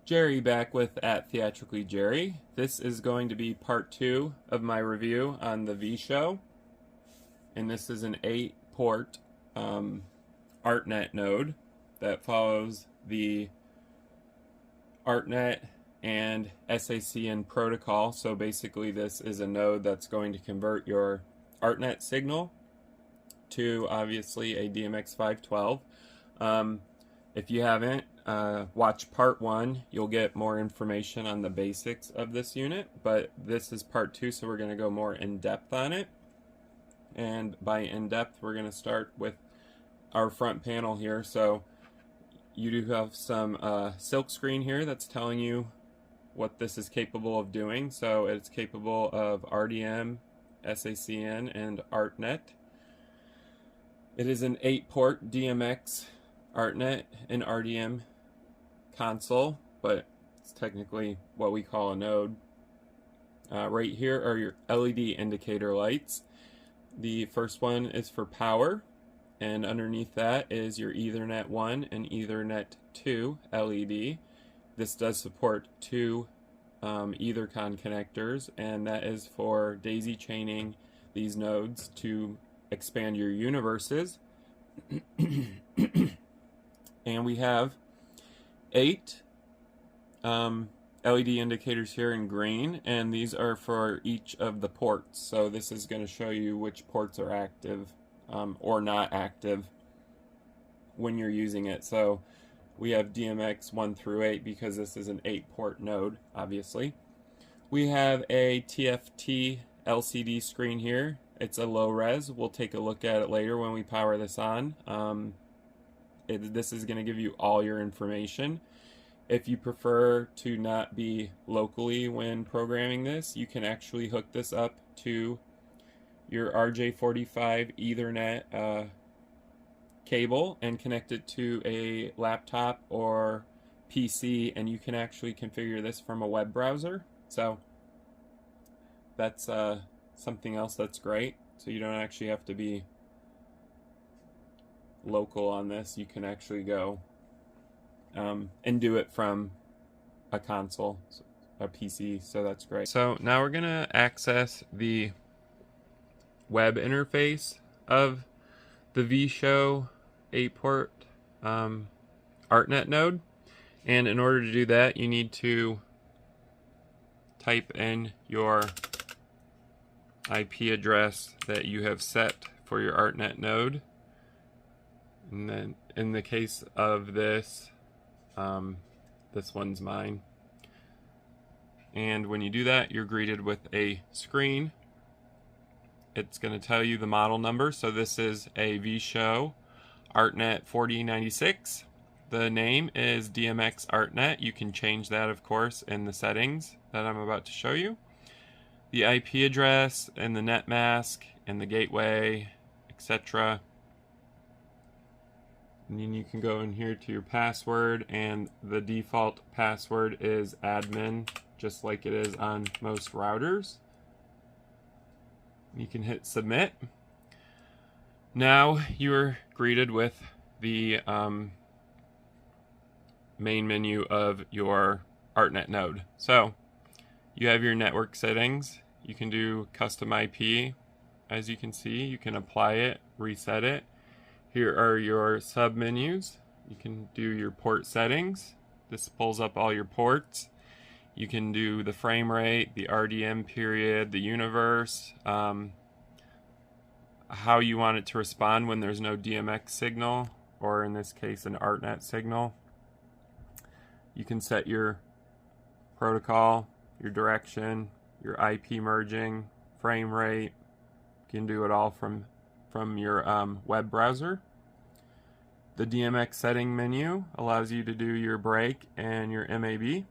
Jerry back with at Theatrically Jerry. This is going to be part 2 of my review on the V-Show, and this is an 8-port ArtNet node that follows the ArtNet and SACN protocol. So basically this is a node that's going to convert your ArtNet signal to obviously a DMX 512. If you haven't, watch part 1. You'll get more information on the basics of this unit, but this is part 2, so we're going to go more in depth on it. And by in depth, we're going to start with our front panel here. So you do have some silk screen here that's telling you what this is capable of doing. So it's capable of RDM, SACN, and ArtNet. It is an 8-port DMX ArtNet and RDM console, but it's technically what we call a node. Right here are your LED indicator lights. The first one is for power, and underneath that is your Ethernet 1 and Ethernet 2 LED. This does support 2 Ethercon connectors, and that is for daisy chaining these nodes to expand your universes. And we have 8 LED indicators here in green, and these are for each of the ports. So this is going to show you which ports are active or not active when you're using it. So we have DMX 1 through 8 because this is an 8-port node, obviously. We have a TFT LCD screen here. It's a low res. We'll take a look at it later when we power this on. This is going to give you all your information. If you prefer to not be locally when programming this, you can actually hook this up to your RJ45 Ethernet cable and connect it to a laptop or PC, and you can actually configure this from a web browser. So that's something else that's great. So you don't actually have to be local on this. You can actually go and do it from a console, a PC, so that's great. So now we're gonna access the web interface of the V-Show 8-port ArtNet node, and in order to do that you need to type in your IP address that you have set for your ArtNet node. And then in the case of this, this one's mine. And when you do that, you're greeted with a screen. It's going to tell you the model number. So this is a V-Show ArtNet 4096. The name is DMX ArtNet. You can change that, of course, in the settings that I'm about to show you. The IP address and the net mask and the gateway, etc. And then you can go in here to your password, and the default password is admin, just like it is on most routers. You can hit submit. Now you're greeted with the main menu of your ArtNet node. So you have your network settings. You can do custom IP. As you can see, you can apply it, reset it. Here are your sub menus. You can do your port settings. This pulls up all your ports. You can do the frame rate, the RDM period, the universe, how you want it to respond when there's no DMX signal, or in this case an ArtNet signal. You can set your protocol, your direction, your IP merging, frame rate. You can do it all from your web browser. The DMX setting menu allows you to do your break and your MAB.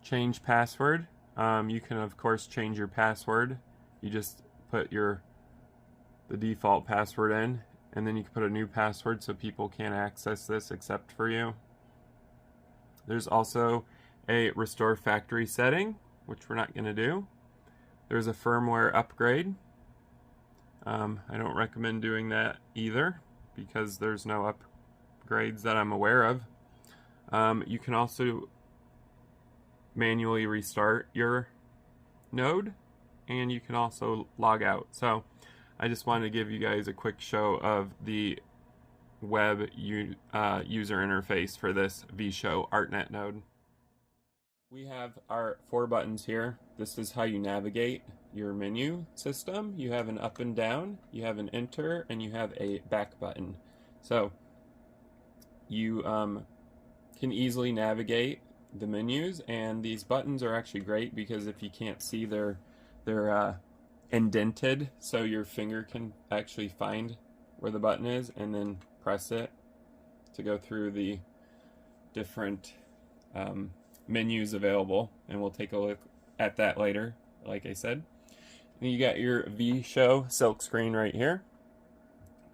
Change password. You can of course change your password. You just put the default password in, and then you can put a new password so people can't access this except for you. There's also a restore factory setting, which we're not going to do. There's a firmware upgrade. I don't recommend doing that either because there's no upgrades that I'm aware of. You can also manually restart your node, and you can also log out. So I just wanted to give you guys a quick show of the web user interface for this vShow ArtNet node. We have our 4 buttons here. This is how you navigate your menu system. You have an up and down, you have an enter, and you have a back button. So you can easily navigate the menus, and these buttons are actually great because if you can't see, they're indented, so your finger can actually find where the button is and then press it to go through the different menus available, and we'll take a look at that later, like I said. And you got your vShow silk screen right here,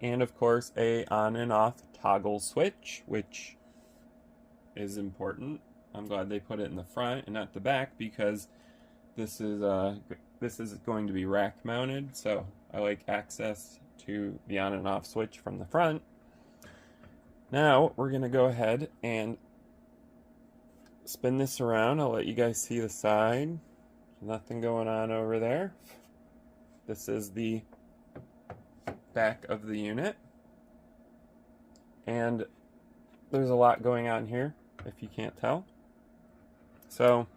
and of course a on and off toggle switch, which is important. I'm glad they put it in the front and not the back, because this is going to be rack mounted, so I like access to the on and off switch from the front. Now we're gonna go ahead and spin this around. I'll let you guys see the side. Nothing going on over there. This is the back of the unit, and there's a lot going on here if you can't tell. So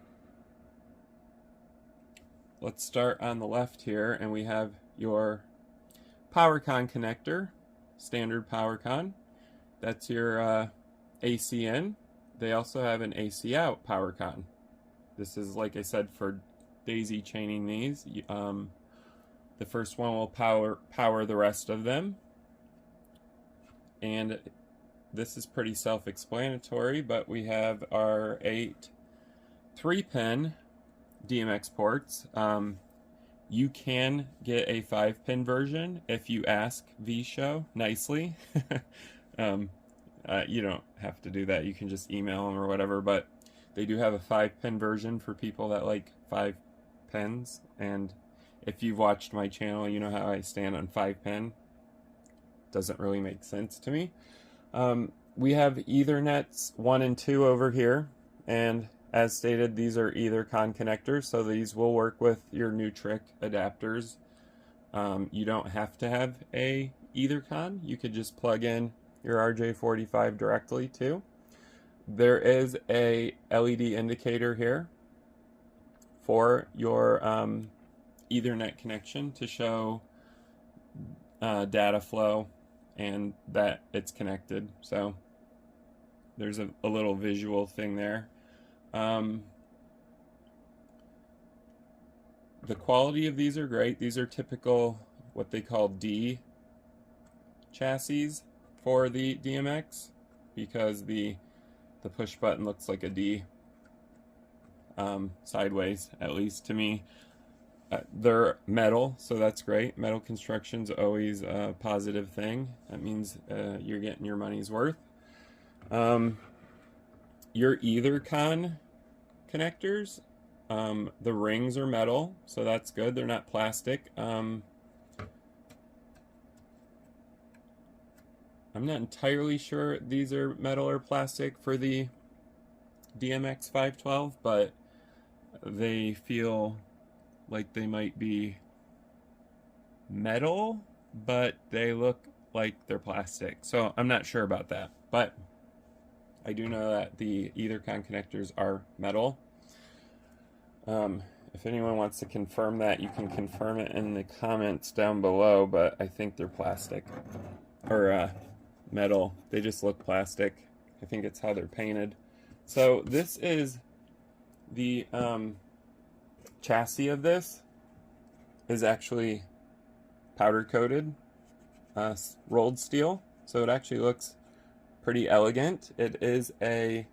let's start on the left here, and we have your PowerCon connector, standard PowerCon. That's your AC in. They also have an AC out PowerCon. This is, like I said, for daisy chaining these. The first one will power the rest of them. And this is pretty self-explanatory, but we have our 8 3-pin DMX ports. You can get a 5-pin version if you ask vShow nicely. You don't have to do that. You can just email them or whatever, but they do have a 5-pin version for people that like 5 pins. And if you've watched my channel, you know how I stand on 5-pin. Doesn't really make sense to me. We have Ethernets 1 and 2 over here, and as stated, these are EtherCon connectors, so these will work with your Nutric adapters. You don't have to have a EtherCon. You could just plug in your RJ45 directly too. There is a LED indicator here for your Ethernet connection to show data flow and that it's connected. So there's a little visual thing there. The quality of these are great. These are typical what they call D chassis for the DMX, because the push button looks like a D, sideways, at least to me. They're metal, so that's great. Metal construction's always a positive thing. That means you're getting your money's worth. Your EtherCon connectors, the rings are metal, so that's good. They're not plastic. I'm not entirely sure these are metal or plastic for the DMX 512, but they feel like they might be metal, but they look like they're plastic. So I'm not sure about that, but I do know that the EtherCon connectors are metal. If anyone wants to confirm that, you can confirm it in the comments down below, but I think they're plastic or metal. They just look plastic. I think it's how they're painted. So this is the chassis of this is actually powder coated rolled steel, so it actually looks pretty elegant. It is a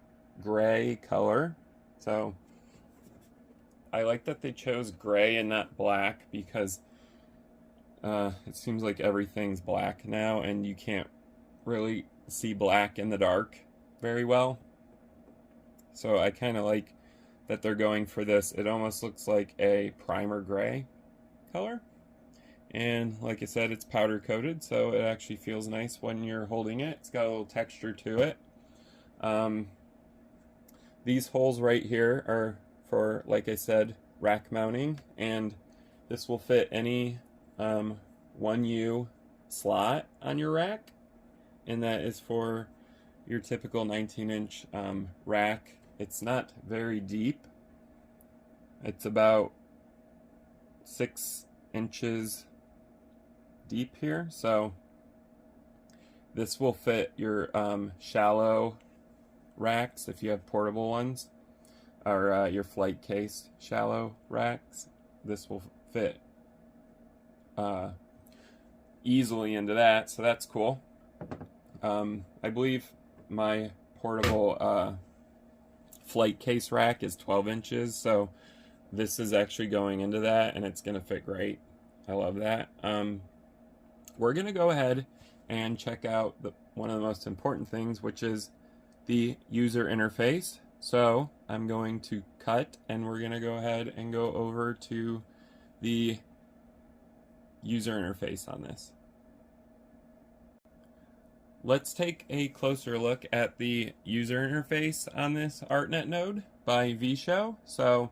gray color, so I like that they chose gray and not black, because it seems like everything's black now and you can't really see black in the dark very well. So I kind of like that they're going for this. It almost looks like a primer gray color. And like I said, it's powder coated, so it actually feels nice when you're holding it. It's got a little texture to it. These holes right here are for, like I said, rack mounting, and this will fit any 1U slot on your rack, and that is for your typical 19-inch rack. It's not very deep. It's about 6 inches deep here, so this will fit your shallow racks if you have portable ones, or your flight case shallow racks. This will fit easily into that, so that's cool. I believe my portable flight case rack is 12 inches, so this is actually going into that, and it's going to fit great. I love that. We're going to go ahead and check out one of the most important things, which is the user interface. So I'm going to cut, and we're going to go ahead and go over to the user interface on this. Let's take a closer look at the user interface on this ArtNet node by VShow. So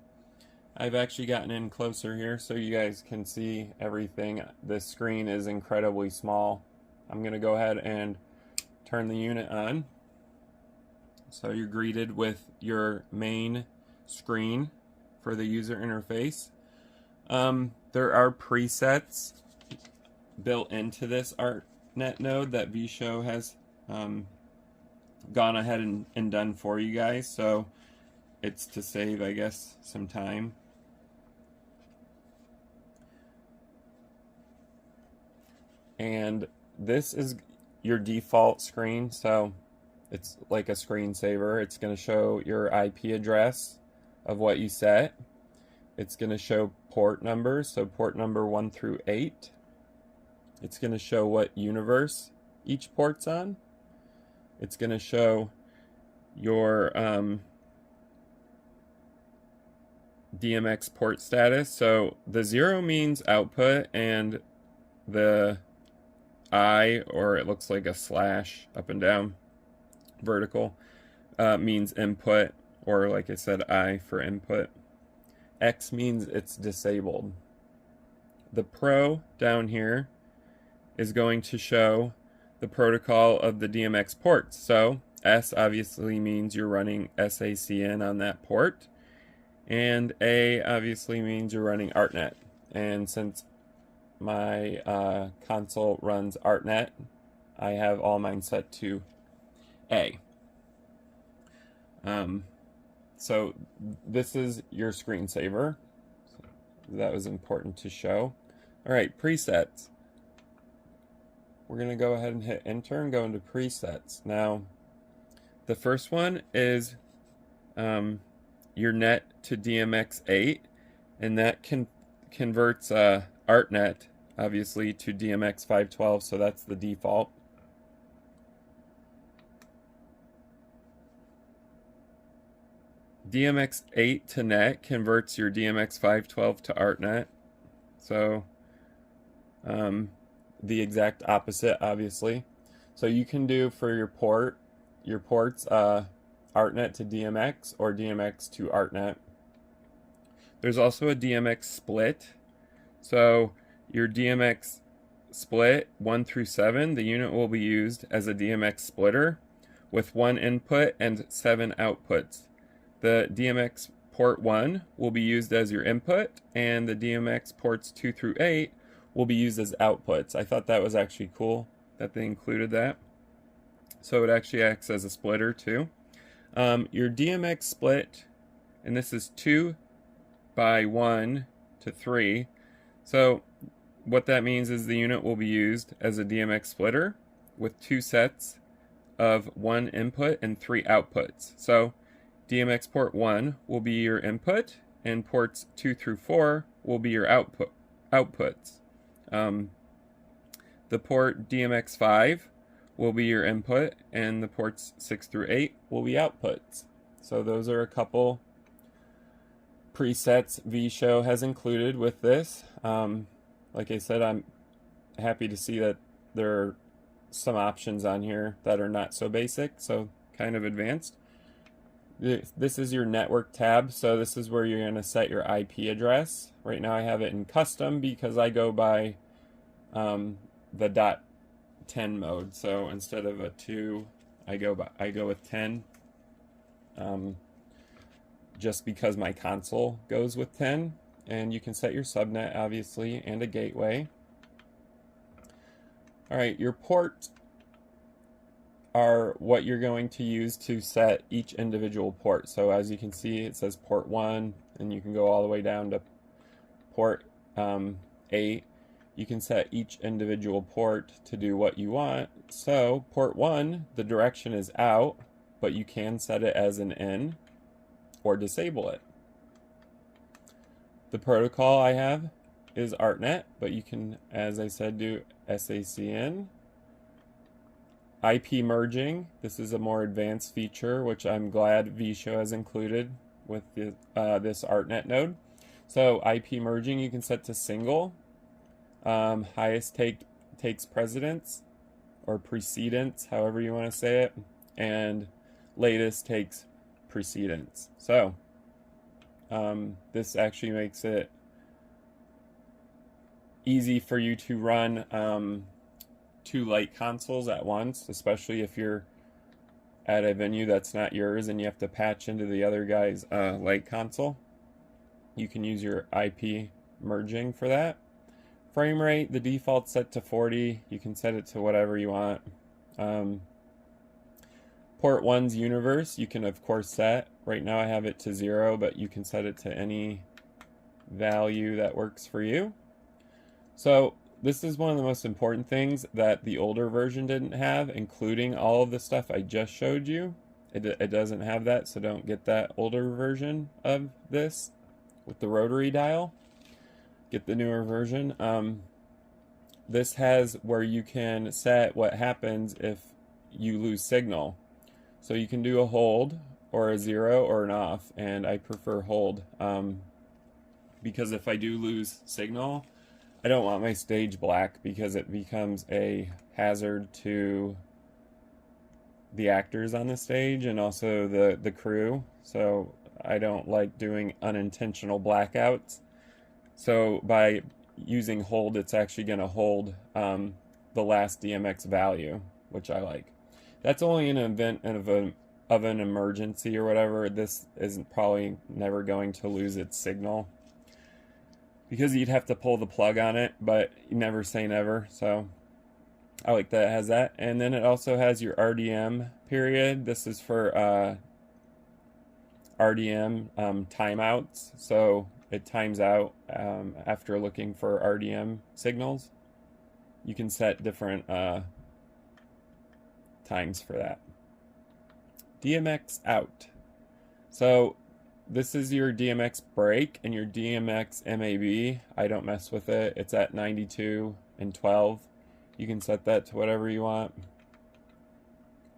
I've actually gotten in closer here so you guys can see everything. This screen is incredibly small. I'm going to go ahead and turn the unit on. So you're greeted with your main screen for the user interface. There are presets built into this ArtNet node that VShow has gone ahead and done for you guys. So it's to save, I guess, some time. And this is your default screen, so it's like a screensaver. It's going to show your IP address of what you set. It's going to show port numbers, so port number 1 through 8. It's going to show what universe each port's on. It's going to show your DMX port status. So the 0 means output, and the I, or it looks like a slash up and down vertical, means input, or like I said, I for input. X means it's disabled. The Pro down here is going to show the protocol of the DMX ports. So S obviously means you're running SACN on that port, and A obviously means you're running ArtNet. And since my console runs ArtNet, I have all mine set to A. So this is your screensaver. That was important to show. All right, presets. We're going to go ahead and hit enter and go into presets. Now, the first one is your net to DMX8, and that converts ArtNet obviously to DMX 512, so that's the default. DMX8 to net converts your DMX 512 to ArtNet, so the exact opposite, obviously. So you can do for your ports ArtNet to DMX or DMX to ArtNet. There's also a DMX split. So your DMX split 1 through 7, the unit will be used as a DMX splitter with 1 input and 7 outputs. The DMX port 1 will be used as your input, and the DMX ports 2 through 8 will be used as outputs. I thought that was actually cool that they included that. So it actually acts as a splitter too. Your DMX split, and this is 2 by 1 to 3. So what that means is the unit will be used as a DMX splitter with 2 sets of 1 input and 3 outputs. So DMX port 1 will be your input, and ports 2 through 4 will be your outputs. The port DMX5 will be your input, and the ports 6 through 8 will be outputs. So those are a couple presets VShow has included with this. Like I said, I'm happy to see that there are some options on here that are not so basic, so kind of advanced. This is your network tab, so this is where you're going to set your IP address. Right now I have it in custom because I go by the .10 mode. So instead of a 2, I go with 10. Just because my console goes with 10. And you can set your subnet, obviously, and a gateway. All right, your port are what you're going to use to set each individual port. So as you can see, it says port 1, and you can go all the way down to port 8. You can set each individual port to do what you want. So port 1, the direction is out, but you can set it as an in or disable it. The protocol I have is ArtNet, but you can, as I said, do SACN. IP merging, this is a more advanced feature, which I'm glad vShow has included with this ArtNet node. So IP merging you can set to single. Highest takes precedence, or precedence, however you want to say it, and latest takes precedence. So this actually makes it easy for you to run 2 light consoles at once, especially if you're at a venue that's not yours and you have to patch into the other guy's light console. You can use your IP merging for that. Frame rate, the default's set to 40. You can set it to whatever you want. Port 1's universe, you can of course set. Right now I have it to 0, but you can set it to any value that works for you. So this is one of the most important things that the older version didn't have, including all of the stuff I just showed you. It doesn't have that, so don't get that older version of this with the rotary dial. Get the newer version. This has where you can set what happens if you lose signal. So you can do a hold or a 0 or an off, and I prefer hold because if I do lose signal, I don't want my stage black because it becomes a hazard to the actors on the stage and also the crew. So I don't like doing unintentional blackouts. So by using hold, it's actually going to hold the last DMX value, which I like. That's only in an event of an emergency or whatever. This isn't probably never going to lose its signal, because you'd have to pull the plug on it, but you never say never. So I like that it has that. And then it also has your RDM period. This is for RDM timeouts. So it times out after looking for RDM signals. You can set different times for that. DMX out. So this is your DMX break and your DMX MAB. I don't mess with it. It's at 92 and 12. You can set that to whatever you want.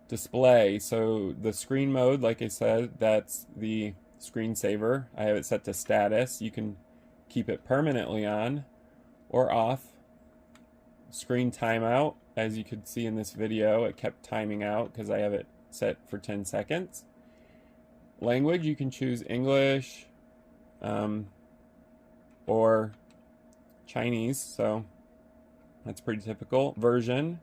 Display. So the screen mode, like I said, that's the screensaver. I have it set to status. You can keep it permanently on or off. Screen timeout. As you could see in this video, it kept timing out because I have it set for 10 seconds. Language, you can choose English or Chinese, so that's pretty typical. Version,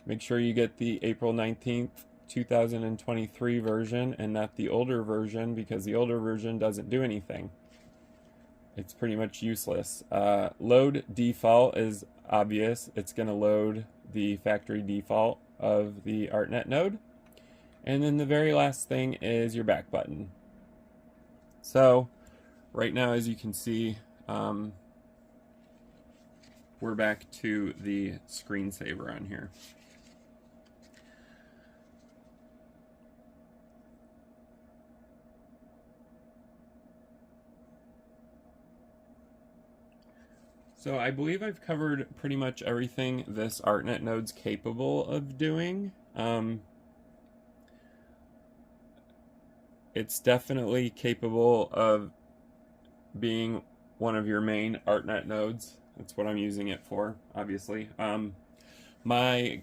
make sure you get the April 19th, 2023 version and not the older version, because the older version doesn't do anything. It's pretty much useless. Load default is obvious. It's going to load the factory default of the ArtNet node. And then the very last thing is your back button. So right now, as you can see, we're back to the screensaver on here. So I believe I've covered pretty much everything this ArtNet node's capable of doing. It's definitely capable of being one of your main ArtNet nodes. That's what I'm using it for, obviously. My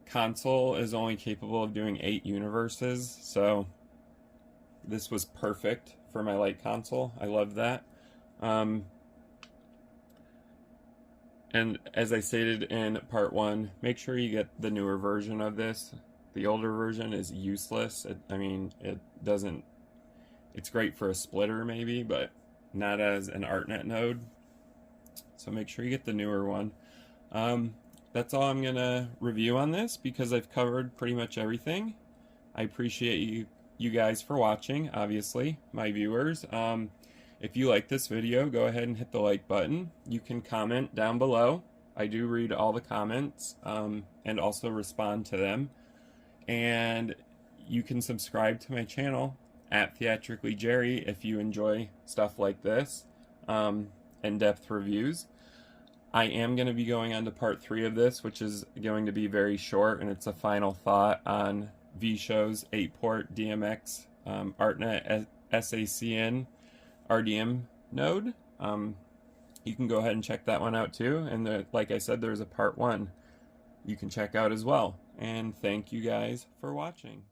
console is only capable of doing 8 universes, so this was perfect for my light console. I love that. And as I stated in part 1, make sure you get the newer version of this. The older version is useless. I mean, it doesn't, it's great for a splitter maybe, but not as an ArtNet node. So make sure you get the newer one. That's all I'm gonna review on this because I've covered pretty much everything. I appreciate you guys for watching, obviously, my viewers. If you like this video, go ahead and hit the like button. You can comment down below. I do read all the comments and also respond to them. And you can subscribe to my channel at Theatrically Jerry if you enjoy stuff like this, in-depth reviews. I am going to be going on to part 3 of this, which is going to be very short, and it's a final thought on VShow's 8-port DMX ArtNet SACN RDM node. You can go ahead and check that one out too, and like I said, there's a part 1 you can check out as well. And thank you guys for watching.